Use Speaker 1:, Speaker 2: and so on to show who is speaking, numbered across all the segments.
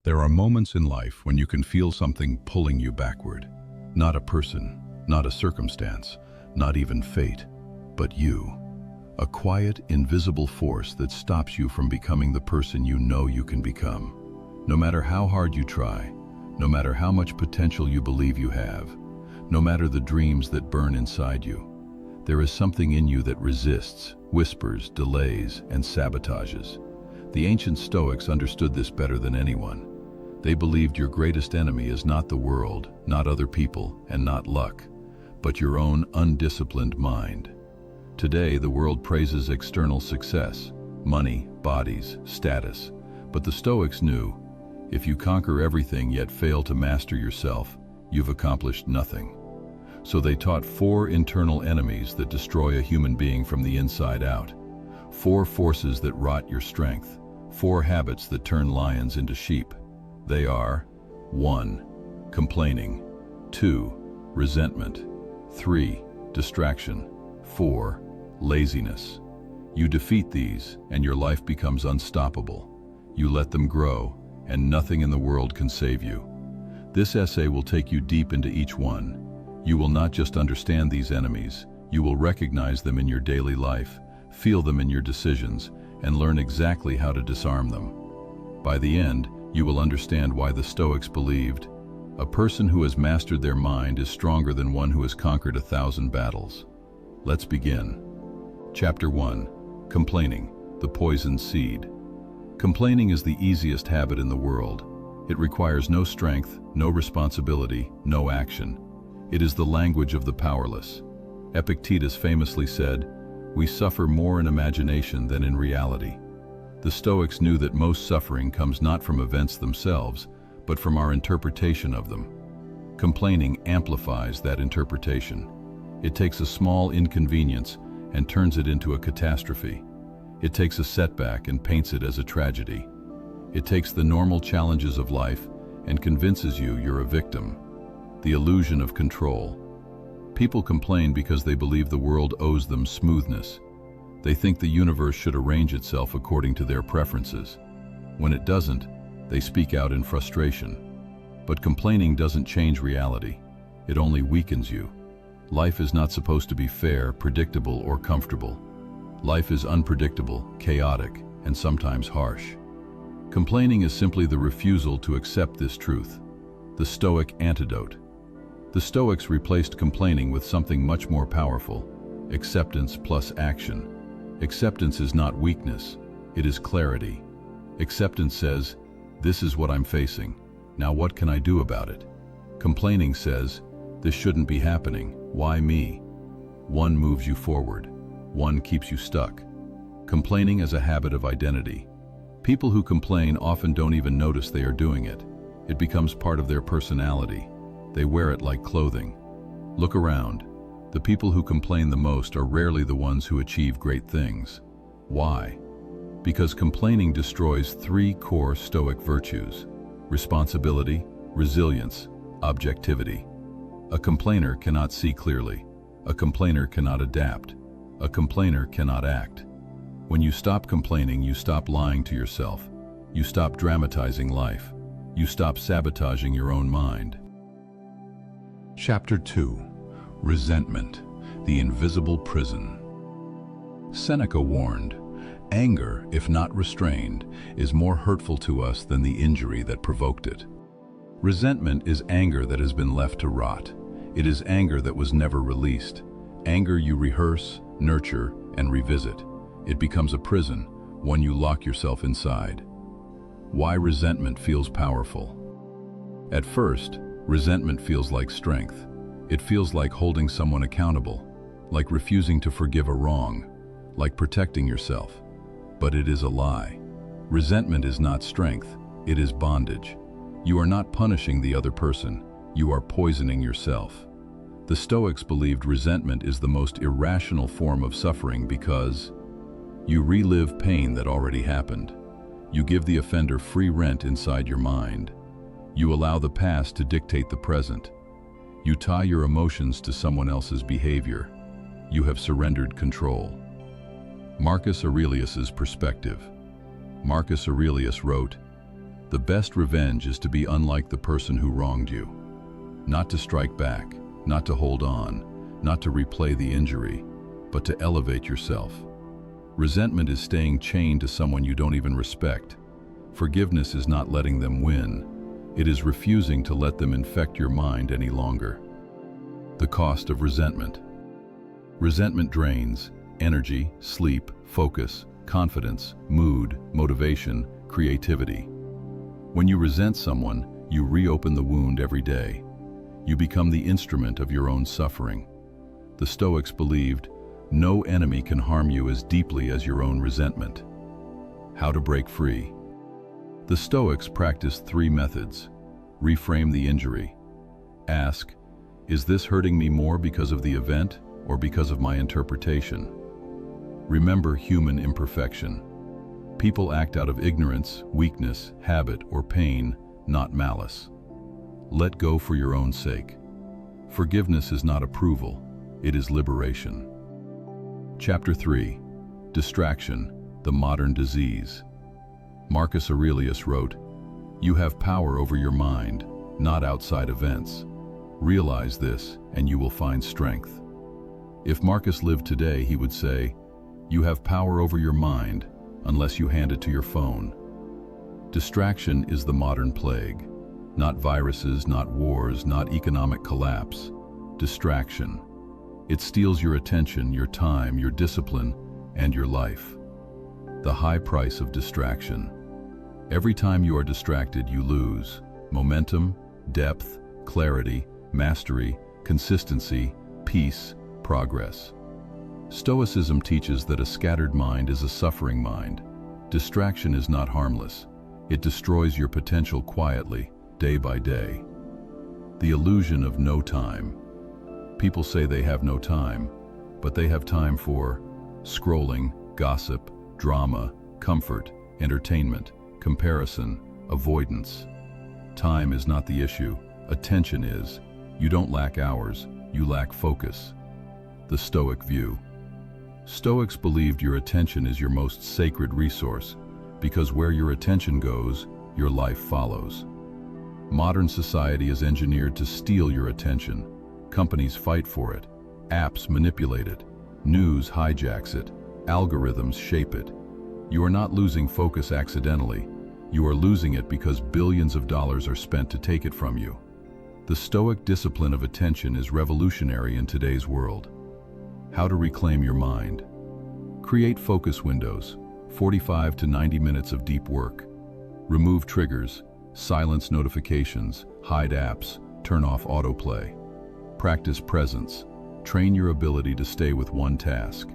Speaker 1: There are moments in life when you can feel something pulling you backward. Not a person, not a circumstance, not even fate, but you. A quiet, invisible force that stops you from becoming the person you know you can become. No matter how hard you try, no matter how much potential you believe you have, no matter the dreams that burn inside you, there is something in you that resists, whispers, delays, and sabotages. The ancient Stoics understood this better than anyone. They believed your greatest enemy is not the world, not other people, and not luck, but your own undisciplined mind. Today, the world praises external success, money, bodies, status, but the Stoics knew, if you conquer everything yet fail to master yourself, you've accomplished nothing. So they taught 4 internal enemies that destroy a human being from the inside out. 4 forces that rot your strength. 4 habits that turn lions into sheep. They are 1. Complaining. 2. Resentment. 3. Distraction. 4. Laziness. You defeat these, and your life becomes unstoppable. You let them grow, and nothing in the world can save you. This essay will take you deep into each one. You will not just understand these enemies, you will recognize them in your daily life, feel them in your decisions, and learn exactly how to disarm them. By the end, you will understand why the Stoics believed, a person who has mastered their mind is stronger than one who has conquered 1,000 battles. Let's begin. Chapter 1. Complaining, the poison seed. Complaining is the easiest habit in the world. It requires no strength, no responsibility, no action. It is the language of the powerless. Epictetus famously said, "We suffer more in imagination than in reality." The Stoics knew that most suffering comes not from events themselves, but from our interpretation of them. Complaining amplifies that interpretation. It takes a small inconvenience and turns it into a catastrophe. It takes a setback and paints it as a tragedy. It takes the normal challenges of life and convinces you you're a victim. The illusion of control. People complain because they believe the world owes them smoothness. They think the universe should arrange itself according to their preferences. When it doesn't, they speak out in frustration. But complaining doesn't change reality. It only weakens you. Life is not supposed to be fair, predictable, or comfortable. Life is unpredictable, chaotic, and sometimes harsh. Complaining is simply the refusal to accept this truth. The Stoic antidote. The Stoics replaced complaining with something much more powerful: acceptance plus action. Acceptance is not weakness, it is clarity. Acceptance says, this is what I'm facing, now what can I do about it? Complaining says, this shouldn't be happening, why me? One moves you forward, one keeps you stuck. Complaining as a habit of identity. People who complain often don't even notice they are doing it. It becomes part of their personality. They wear it like clothing. Look around. The people who complain the most are rarely the ones who achieve great things. Why? Because complaining destroys 3 core Stoic virtues: responsibility, resilience, objectivity. A complainer cannot see clearly. A complainer cannot adapt. A complainer cannot act. When you stop complaining, you stop lying to yourself. You stop dramatizing life. You stop sabotaging your own mind. Chapter 2. Resentment, the invisible prison. Seneca warned, anger, if not restrained, is more hurtful to us than the injury that provoked it. Resentment is anger that has been left to rot. It is anger that was never released. Anger you rehearse, nurture, and revisit. It becomes a prison, one you lock yourself inside. Why resentment feels powerful? At first, resentment feels like strength. It feels like holding someone accountable, like refusing to forgive a wrong, like protecting yourself. But it is a lie. Resentment is not strength, it is bondage. You are not punishing the other person, you are poisoning yourself. The Stoics believed resentment is the most irrational form of suffering because you relive pain that already happened. You give the offender free rent inside your mind. You allow the past to dictate the present. You tie your emotions to someone else's behavior. You have surrendered control. Marcus Aurelius's perspective. Marcus Aurelius wrote, The best revenge is to be unlike the person who wronged you. Not to strike back, not to hold on, not to replay the injury, but to elevate yourself. Resentment is staying chained to someone you don't even respect. Forgiveness is not letting them win. It is refusing to let them infect your mind any longer. The cost of resentment. Resentment drains energy, sleep, focus, confidence, mood, motivation, creativity. When you resent someone, you reopen the wound every day. You become the instrument of your own suffering. The Stoics believed, no enemy can harm you as deeply as your own resentment. How to break free. The Stoics practiced 3 methods. Reframe the injury. Ask, is this hurting me more because of the event or because of my interpretation? Remember human imperfection. People act out of ignorance, weakness, habit, or pain, not malice. Let go for your own sake. Forgiveness is not approval, it is liberation. Chapter 3. Distraction, the modern disease. Marcus Aurelius wrote, "You have power over your mind, not outside events. Realize this, and you will find strength." If Marcus lived today, he would say, "You have power over your mind, unless you hand it to your phone." Distraction is the modern plague. Not viruses, not wars, not economic collapse. Distraction. It steals your attention, your time, your discipline, and your life. The high price of distraction. Every time you are distracted, you lose momentum, depth, clarity, mastery, consistency, peace, progress. Stoicism teaches that a scattered mind is a suffering mind. Distraction is not harmless. It destroys your potential quietly, day by day. The illusion of no time. People say they have no time, but they have time for scrolling, gossip, drama, comfort, entertainment, comparison, avoidance. Time is not the issue, attention is. You don't lack hours, you lack focus. The Stoic view. Stoics believed your attention is your most sacred resource, because where your attention goes, your life follows. Modern society is engineered to steal your attention. Companies fight for it, apps manipulate it, news hijacks it, algorithms shape it. You are not losing focus accidentally. You are losing it because billions of dollars are spent to take it from you. The Stoic discipline of attention is revolutionary in today's world. How to reclaim your mind. Create focus windows, 45 to 90 minutes of deep work. Remove triggers, silence notifications, hide apps, turn off autoplay. Practice presence. Train your ability to stay with one task.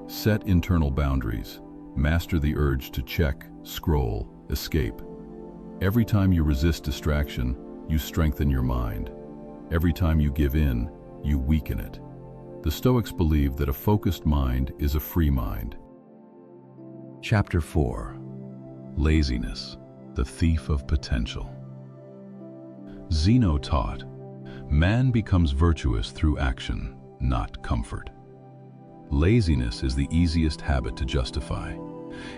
Speaker 1: Set internal boundaries. Master the urge to check, scroll, escape. Every time you resist distraction, you strengthen your mind. Every time you give in, you weaken it. The Stoics believe that a focused mind is a free mind. Chapter 4. Laziness, the thief of potential. Zeno taught, man becomes virtuous through action, not comfort. Laziness is the easiest habit to justify.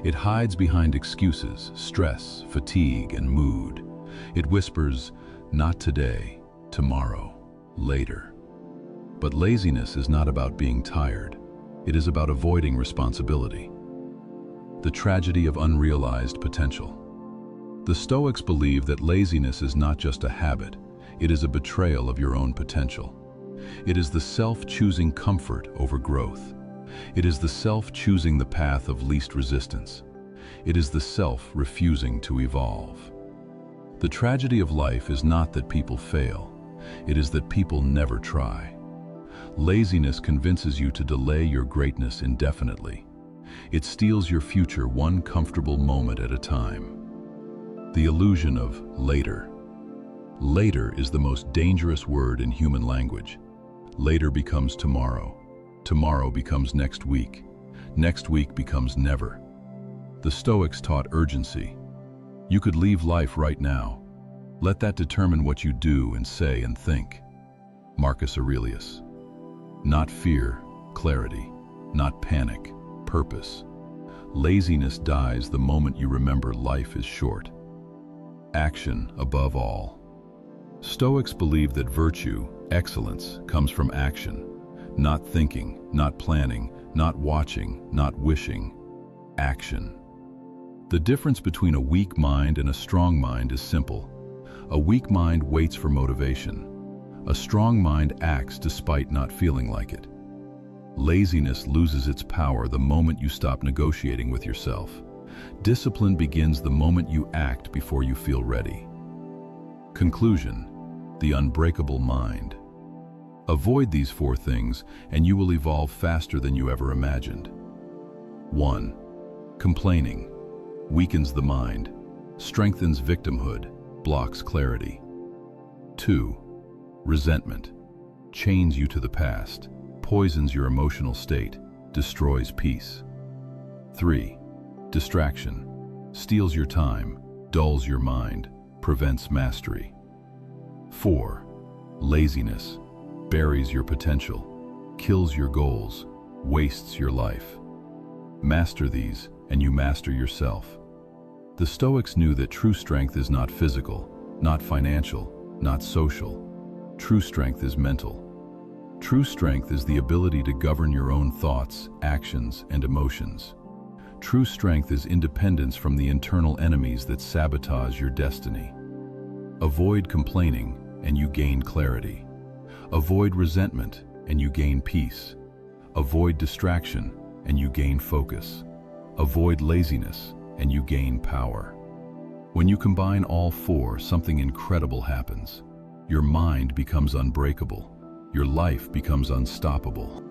Speaker 1: It hides behind excuses, stress, fatigue, and mood. It whispers, not today, tomorrow, later. But laziness is not about being tired. It is about avoiding responsibility. The tragedy of unrealized potential. The Stoics believe that laziness is not just a habit, it is a betrayal of your own potential. It is the self choosing comfort over growth. It is the self choosing the path of least resistance. It is the self refusing to evolve. The tragedy of life is not that people fail, it is that people never try. Laziness convinces you to delay your greatness indefinitely. It steals your future one comfortable moment at a time. The illusion of later. Later is the most dangerous word in human language. Later becomes tomorrow. Tomorrow becomes next week. Next week becomes never. The Stoics taught urgency. You could leave life right now. Let that determine what you do and say and think. Marcus Aurelius. Not fear, clarity. Not panic, purpose. Laziness dies the moment you remember life is short. Action above all. Stoics believe that virtue, excellence, comes from action. Not thinking, not planning, not watching, not wishing. Action. The difference between a weak mind and a strong mind is simple. A weak mind waits for motivation. A strong mind acts despite not feeling like it. Laziness loses its power the moment you stop negotiating with yourself. Discipline begins the moment you act before you feel ready. Conclusion: the unbreakable mind. Avoid these 4 things and you will evolve faster than you ever imagined. 1. Complaining. Weakens the mind, strengthens victimhood, blocks clarity. 2. Resentment. Chains you to the past, poisons your emotional state, destroys peace. 3. Distraction. Steals your time, dulls your mind, prevents mastery. 4. Laziness. Buries your potential, kills your goals, wastes your life. Master these, and you master yourself. The Stoics knew that true strength is not physical, not financial, not social. True strength is mental. True strength is the ability to govern your own thoughts, actions, and emotions. True strength is independence from the internal enemies that sabotage your destiny. Avoid complaining, and you gain clarity. Avoid resentment, and you gain peace. Avoid distraction, and you gain focus. Avoid laziness, and you gain power. When you combine all 4, something incredible happens. Your mind becomes unbreakable. Your life becomes unstoppable.